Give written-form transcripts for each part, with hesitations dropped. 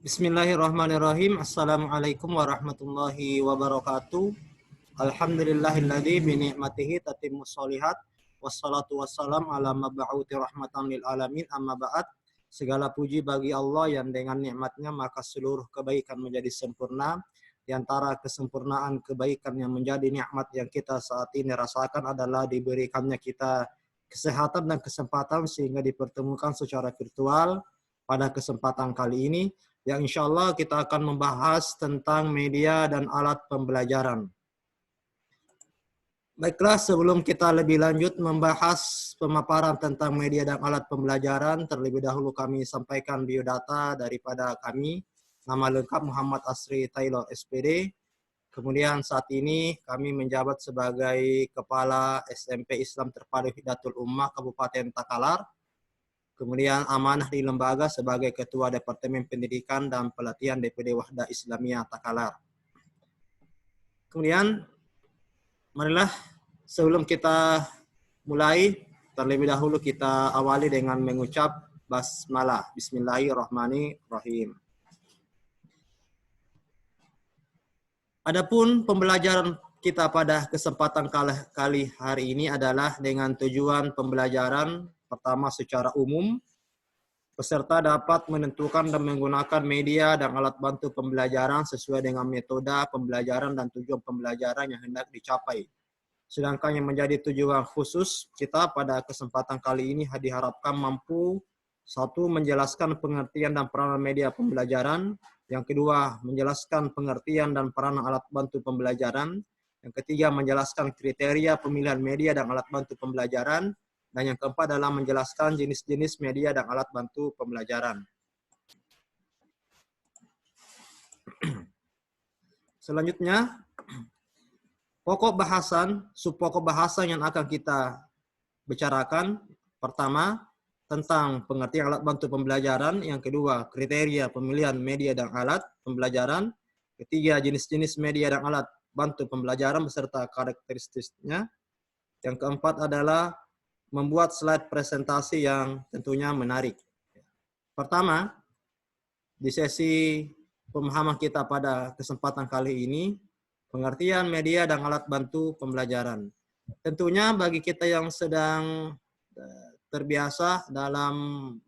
Bismillahirrahmanirrahim. Assalamualaikum warahmatullahi wabarakatuh. Alhamdulillahilladzi bi ni'matihi tatimmus sholihat. Wassalatu wassalam ala mab'uti rahmatan lil alamin, amma ba'd. Segala puji bagi Allah yang dengan nikmatnya maka seluruh kebaikan menjadi sempurna. Di antara kesempurnaan kebaikan yang menjadi nikmat yang kita saat ini rasakan adalah diberikannya kita kesehatan dan kesempatan sehingga dipertemukan secara virtual pada kesempatan kali ini, yang insya Allah kita akan membahas tentang media dan alat pembelajaran. Baiklah, sebelum kita lebih lanjut membahas pemaparan tentang media dan alat pembelajaran, terlebih dahulu kami sampaikan biodata daripada kami. Nama lengkap Muhammad Asri Taylor, SPD. Kemudian saat ini kami menjabat sebagai Kepala SMP Islam Terpadu Hidayatul Ummah Kabupaten Takalar. Kemudian amanah di lembaga sebagai Ketua Departemen Pendidikan dan Pelatihan DPD Wahda Islamiyah Takalar. Kemudian, marilah sebelum kita mulai, terlebih dahulu kita awali dengan mengucap basmalah. Bismillahirrahmanirrahim. Adapun pembelajaran kita pada kesempatan kali hari ini adalah dengan tujuan pembelajaran. Pertama, secara umum, peserta dapat menentukan dan menggunakan media dan alat bantu pembelajaran sesuai dengan metode pembelajaran dan tujuan pembelajaran yang hendak dicapai. Sedangkan yang menjadi tujuan khusus kita pada kesempatan kali ini diharapkan mampu: satu, menjelaskan pengertian dan peranan media pembelajaran. Yang kedua, menjelaskan pengertian dan peranan alat bantu pembelajaran. Yang ketiga, menjelaskan kriteria pemilihan media dan alat bantu pembelajaran. Dan yang keempat adalah menjelaskan jenis-jenis media dan alat bantu pembelajaran. Selanjutnya, subpokok bahasan yang akan kita bicarakan. Pertama, tentang pengertian alat bantu pembelajaran. Yang kedua, kriteria pemilihan media dan alat pembelajaran. Ketiga, jenis-jenis media dan alat bantu pembelajaran beserta karakteristiknya. Yang keempat adalah membuat slide presentasi yang tentunya menarik. Pertama, di sesi pemahaman kita pada kesempatan kali ini, pengertian media dan alat bantu pembelajaran. Tentunya bagi kita yang sedang terbiasa dalam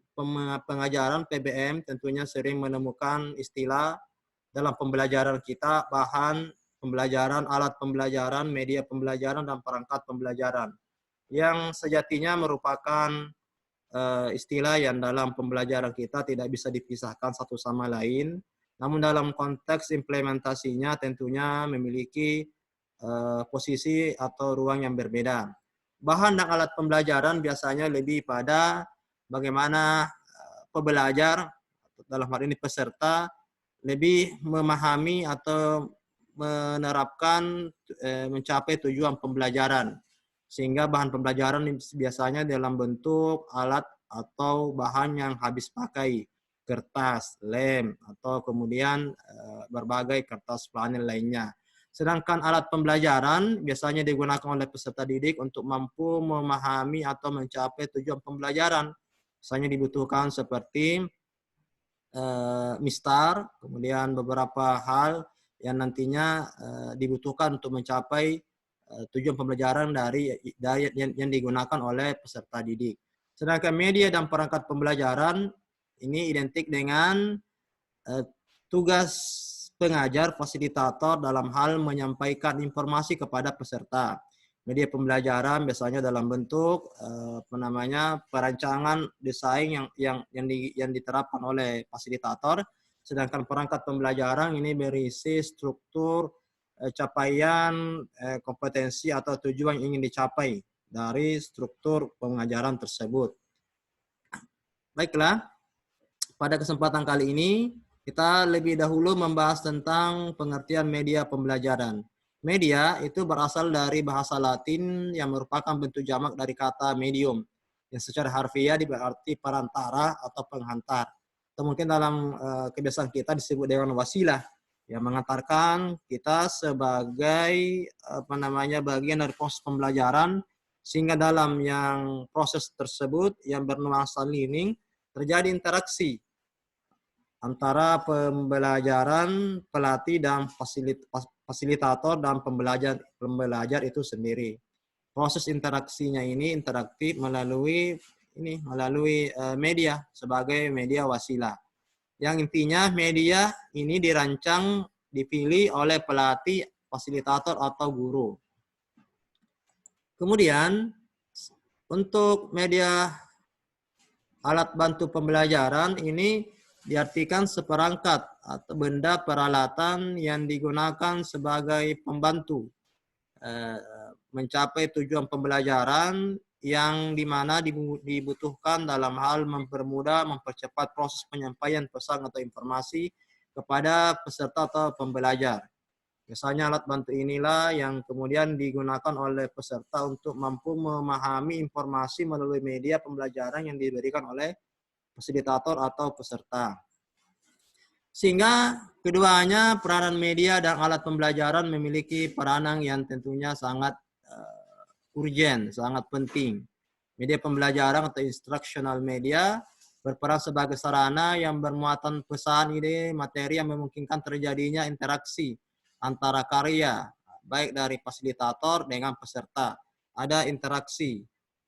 pengajaran PBM, tentunya sering menemukan istilah dalam pembelajaran kita, bahan pembelajaran, alat pembelajaran, media pembelajaran, dan perangkat pembelajaran, yang sejatinya merupakan istilah yang dalam pembelajaran kita tidak bisa dipisahkan satu sama lain. Namun dalam konteks implementasinya tentunya memiliki posisi atau ruang yang berbeda. Bahan dan alat pembelajaran biasanya lebih pada bagaimana pembelajar, dalam hal ini peserta, lebih memahami atau menerapkan mencapai tujuan pembelajaran. Sehingga bahan pembelajaran biasanya dalam bentuk alat atau bahan yang habis pakai, kertas, lem, atau kemudian berbagai kertas flanel lainnya. Sedangkan alat pembelajaran biasanya digunakan oleh peserta didik untuk mampu memahami atau mencapai tujuan pembelajaran. Misalnya dibutuhkan seperti mistar, kemudian beberapa hal yang nantinya dibutuhkan untuk mencapai tujuan pembelajaran dari yang digunakan oleh peserta didik. Sedangkan media dan perangkat pembelajaran ini identik dengan tugas pengajar fasilitator dalam hal menyampaikan informasi kepada peserta. Media pembelajaran biasanya dalam bentuk perancangan desain yang diterapkan oleh fasilitator. Sedangkan perangkat pembelajaran ini berisi struktur capaian kompetensi atau tujuan yang ingin dicapai dari struktur pengajaran tersebut. Baiklah, pada kesempatan kali ini kita lebih dahulu membahas tentang pengertian media pembelajaran. Media itu berasal dari bahasa Latin yang merupakan bentuk jamak dari kata medium, yang secara harfiah berarti perantara atau penghantar. Atau mungkin dalam kebiasaan kita disebut dengan wasilah, yang mengantarkan kita sebagai bagian dari proses pembelajaran, sehingga dalam yang proses tersebut yang bernuansa learning terjadi interaksi antara pembelajaran, pelatih dan fasilitator dan pembelajar itu sendiri. Proses interaksinya ini interaktif melalui media sebagai media wasilah. Yang intinya media ini dirancang, dipilih oleh pelatih, fasilitator atau guru. Kemudian untuk media alat bantu pembelajaran ini diartikan seperangkat atau benda peralatan yang digunakan sebagai pembantu mencapai tujuan pembelajaran yang dimana dibutuhkan dalam hal mempermudah, mempercepat proses penyampaian pesan atau informasi kepada peserta atau pembelajar. Misalnya alat bantu inilah yang kemudian digunakan oleh peserta untuk mampu memahami informasi melalui media pembelajaran yang diberikan oleh fasilitator atau peserta. Sehingga keduanya, peranan media dan alat pembelajaran memiliki peranan yang tentunya sangat urgent, sangat penting. Media pembelajaran atau instructional media berperan sebagai sarana yang bermuatan pesan, ide, materi yang memungkinkan terjadinya interaksi antara karya, baik dari fasilitator dengan peserta. Ada interaksi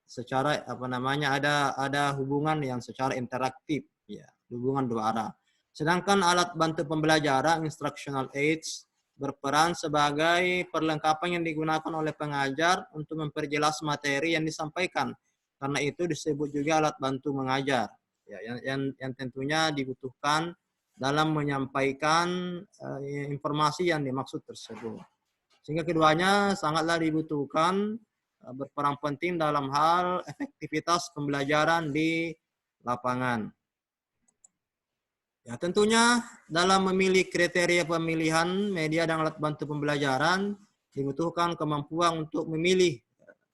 secara ada hubungan yang secara interaktif, ya, hubungan dua arah. Sedangkan alat bantu pembelajaran instructional aids berperan sebagai perlengkapan yang digunakan oleh pengajar untuk memperjelas materi yang disampaikan. Karena itu disebut juga alat bantu mengajar, ya, yang tentunya dibutuhkan dalam menyampaikan informasi yang dimaksud tersebut. Sehingga keduanya sangatlah dibutuhkan, berperan penting dalam hal efektivitas pembelajaran di lapangan. Ya, tentunya dalam memilih kriteria pemilihan media dan alat bantu pembelajaran dibutuhkan kemampuan untuk memilih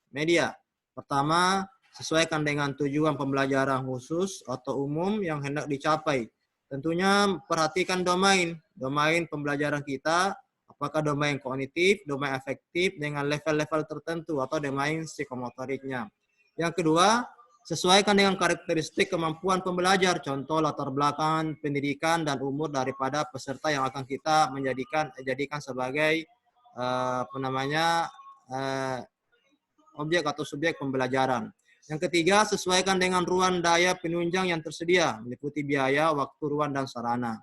media. Pertama, sesuaikan dengan tujuan pembelajaran khusus atau umum yang hendak dicapai. Tentunya perhatikan domain pembelajaran kita, apakah domain kognitif, domain afektif dengan level-level tertentu atau domain psikomotoriknya. Yang kedua, sesuaikan dengan karakteristik kemampuan pembelajar, contoh latar belakang, pendidikan, dan umur daripada peserta yang akan kita jadikan sebagai objek atau subjek pembelajaran. Yang ketiga, sesuaikan dengan ruang daya penunjang yang tersedia, meliputi biaya, waktu, ruang, dan sarana.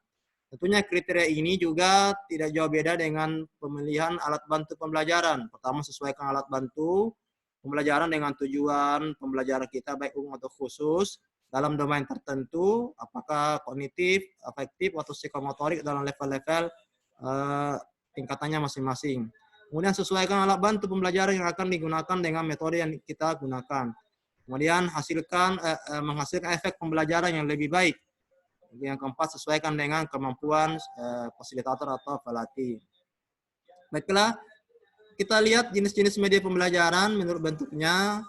Tentunya kriteria ini juga tidak jauh beda dengan pemilihan alat bantu pembelajaran. Pertama, sesuaikan alat bantu pembelajaran dengan tujuan pembelajaran kita baik umum atau khusus dalam domain tertentu, apakah kognitif, afektif, atau psikomotorik dalam level-level tingkatannya masing-masing. Kemudian sesuaikan alat bantu pembelajaran yang akan digunakan dengan metode yang kita gunakan. Kemudian menghasilkan efek pembelajaran yang lebih baik. Yang keempat, sesuaikan dengan kemampuan fasilitator atau pelatih. Baiklah, kita lihat jenis-jenis media pembelajaran menurut bentuknya.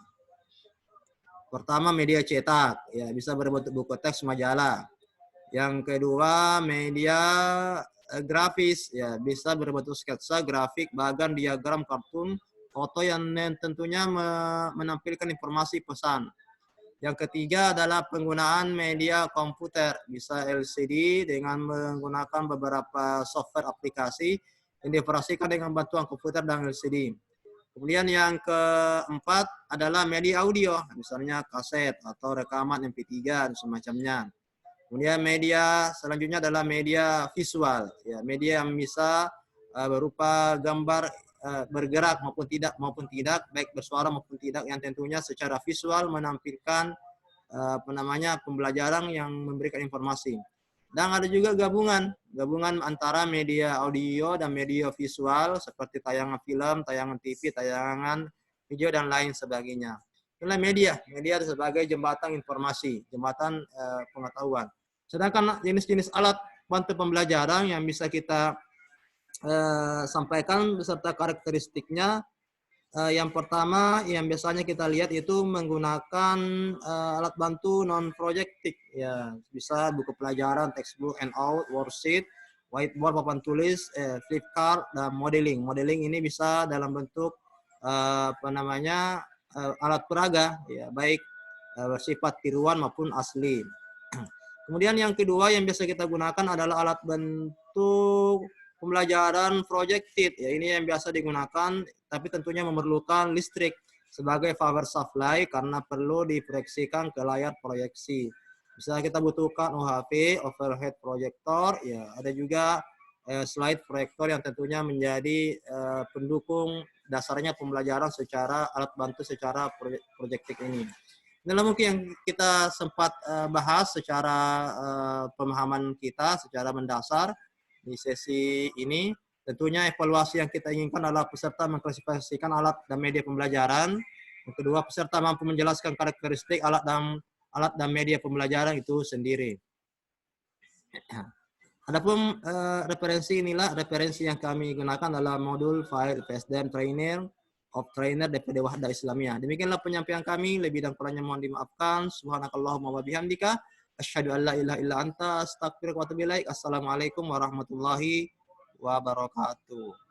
Pertama, media cetak, ya, bisa berbentuk buku teks, majalah. Yang kedua, media grafis, ya, bisa berbentuk sketsa, grafik, bagan, diagram, kartun, foto yang tentunya menampilkan informasi pesan. Yang ketiga adalah penggunaan media komputer, bisa LCD dengan menggunakan beberapa software aplikasi yang dioperasikan dengan bantuan komputer dan LCD. Kemudian yang keempat adalah media audio, misalnya kaset atau rekaman MP3 dan semacamnya. Kemudian media selanjutnya adalah media visual, ya, media yang bisa berupa gambar bergerak maupun tidak, baik bersuara maupun tidak, yang tentunya secara visual menampilkan pembelajaran yang memberikan informasi. Dan ada juga gabungan antara media audio dan media visual seperti tayangan film, tayangan TV, tayangan video, dan lain sebagainya. Inilah media sebagai jembatan informasi, jembatan pengetahuan. Sedangkan jenis-jenis alat bantu pembelajaran yang bisa kita sampaikan beserta karakteristiknya, yang pertama yang biasanya kita lihat itu menggunakan alat bantu non-projectik, ya, bisa buku pelajaran, textbook, handout, worksheet, whiteboard, papan tulis, flip chart, dan modeling. Modeling ini bisa dalam bentuk alat peraga, ya, baik bersifat tiruan maupun asli. Kemudian yang kedua yang biasa kita gunakan adalah alat bantu pembelajaran projected. Ya, ini yang biasa digunakan, tapi tentunya memerlukan listrik sebagai power supply karena perlu diproyeksikan ke layar proyeksi. Misalnya kita butuhkan OHP, overhead projector, ya ada juga slide proyektor yang tentunya menjadi pendukung dasarnya pembelajaran secara alat bantu secara proyektif ini. Inilah mungkin yang kita sempat bahas secara pemahaman kita secara mendasar di sesi ini. Tentunya evaluasi yang kita inginkan adalah peserta mengklasifikasikan alat dan media pembelajaran. Yang kedua, peserta mampu menjelaskan karakteristik alat dan media pembelajaran itu sendiri. Adapun referensi inilah referensi yang kami gunakan adalah modul file PSDM trainer of trainer DPD Wahda Islamiyah. Demikianlah penyampaian kami, lebih dan kurangnya mohon dimaafkan. Subhanakallahumma wa bihamdika asyhadu an la ilaha illa anta astaghfiruka wa atubu ilaik. Assalamualaikum warahmatullahi wabarakatuh.